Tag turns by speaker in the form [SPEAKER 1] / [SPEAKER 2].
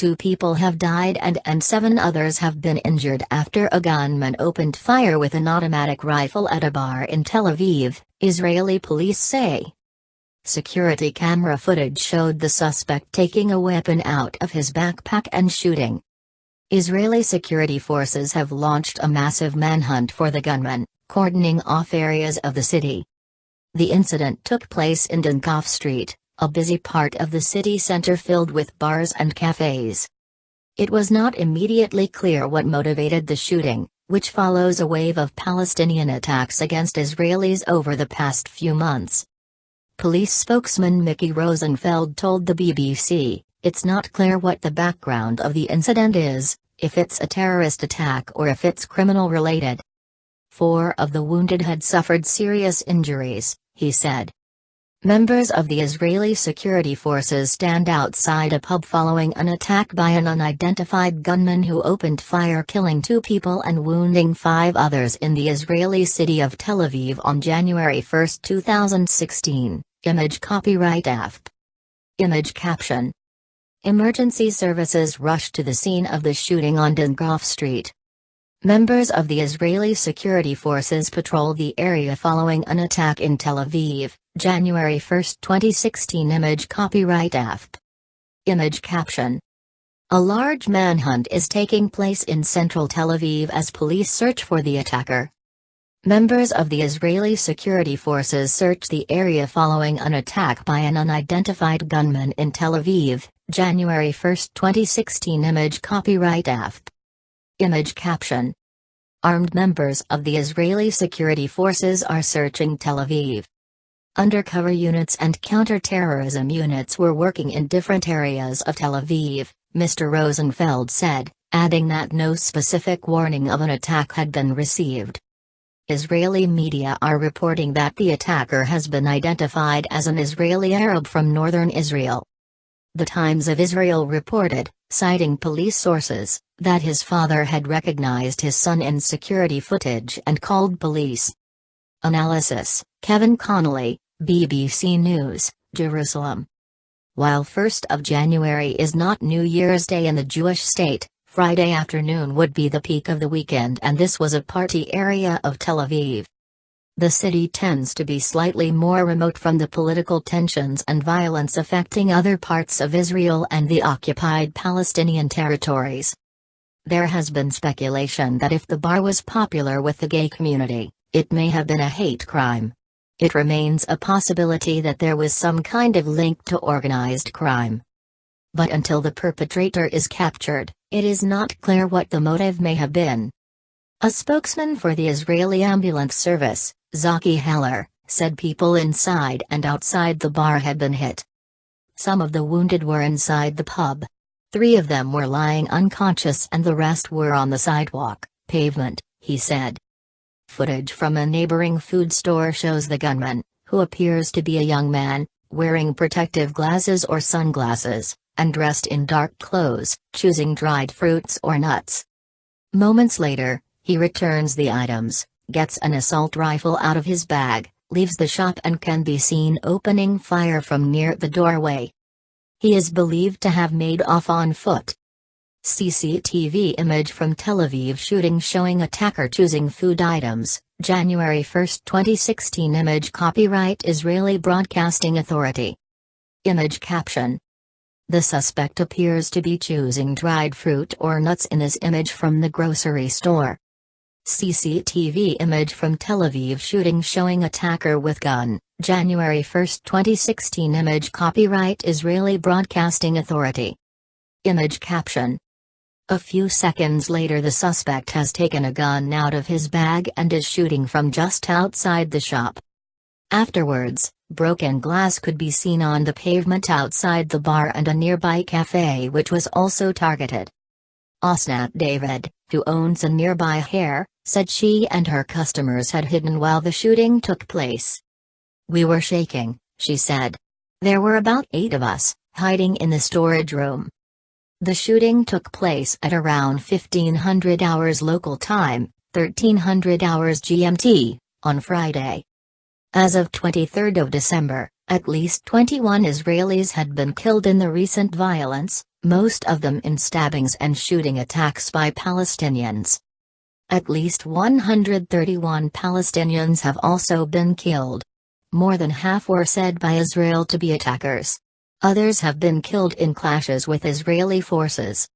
[SPEAKER 1] 2 people have died and 7 others have been injured after a gunman opened fire with an automatic rifle at a bar in Tel Aviv, Israeli police say. Security camera footage showed the suspect taking a weapon out of his backpack and shooting. Israeli security forces have launched a massive manhunt for the gunman, cordoning off areas of the city. The incident took place in Dunkoff Street, a busy part of the city center filled with bars and cafes. It was not immediately clear what motivated the shooting, which follows a wave of Palestinian attacks against Israelis over the past few months. Police spokesman Mickey Rosenfeld told the BBC, "It's not clear what the background of the incident is, if it's a terrorist attack or if it's criminal-related." 4 of the wounded had suffered serious injuries, he said. Members of the Israeli security forces stand outside a pub following an attack by an unidentified gunman who opened fire, killing 2 people and wounding 5 others in the Israeli city of Tel Aviv on January 1, 2016. Image copyright AFP. Image caption. Emergency services rushed to the scene of the shooting on Dunkoff Street. Members of the Israeli security forces patrolled the area following an attack in Tel Aviv, January 1, 2016. Image copyright AFP. Image caption. A large manhunt is taking place in central Tel Aviv as police search for the attacker. Members of the Israeli security forces searched the area following an attack by an unidentified gunman in Tel Aviv, January 1, 2016. Image copyright AFP. Image caption. Armed members of the Israeli security forces are searching Tel Aviv. Undercover units and counter-terrorism units were working in different areas of Tel Aviv, Mr. Rosenfeld said, adding that no specific warning of an attack had been received. Israeli media are reporting that the attacker has been identified as an Israeli Arab from northern Israel. The Times of Israel reported, citing police sources, that his father had recognized his son in security footage and called police. Analysis, Kevin Connolly, BBC News, Jerusalem. While 1st of January is not New Year's Day in the Jewish state, Friday afternoon would be the peak of the weekend, and this was a party area of Tel Aviv. The city tends to be slightly more remote from the political tensions and violence affecting other parts of Israel and the occupied Palestinian territories. There has been speculation that if the bar was popular with the gay community, it may have been a hate crime. It remains a possibility that there was some kind of link to organized crime. But until the perpetrator is captured, it is not clear what the motive may have been. A spokesman for the Israeli ambulance service, Zaki Heller, said people inside and outside the bar had been hit. Some of the wounded were inside the pub. 3 of them were lying unconscious and the rest were on the sidewalk, pavement, he said. Footage from a neighboring food store shows the gunman, who appears to be a young man, wearing protective glasses or sunglasses, and dressed in dark clothes, choosing dried fruits or nuts. Moments later, he returns the items, gets an assault rifle out of his bag, leaves the shop and can be seen opening fire from near the doorway. He is believed to have made off on foot. CCTV image from Tel Aviv shooting showing attacker choosing food items, January 1, 2016. Image copyright Israeli Broadcasting Authority. Image caption. The suspect appears to be choosing dried fruit or nuts in this image from the grocery store. CCTV image from Tel Aviv shooting showing attacker with gun, January 1, 2016. Image copyright Israeli Broadcasting Authority. Image caption. A few seconds later the suspect has taken a gun out of his bag and is shooting from just outside the shop. Afterwards, broken glass could be seen on the pavement outside the bar and a nearby cafe which was also targeted. Osnat David, who owns a nearby hair, said she and her customers had hidden while the shooting took place. "We were shaking," she said. "There were about 8 of us, hiding in the storage room." The shooting took place at around 1500 hours local time, 1300 hours GMT, on Friday. As of 23 December, at least 21 Israelis had been killed in the recent violence, most of them in stabbings and shooting attacks by Palestinians. At least 131 Palestinians have also been killed. More than half were said by Israel to be attackers. Others have been killed in clashes with Israeli forces.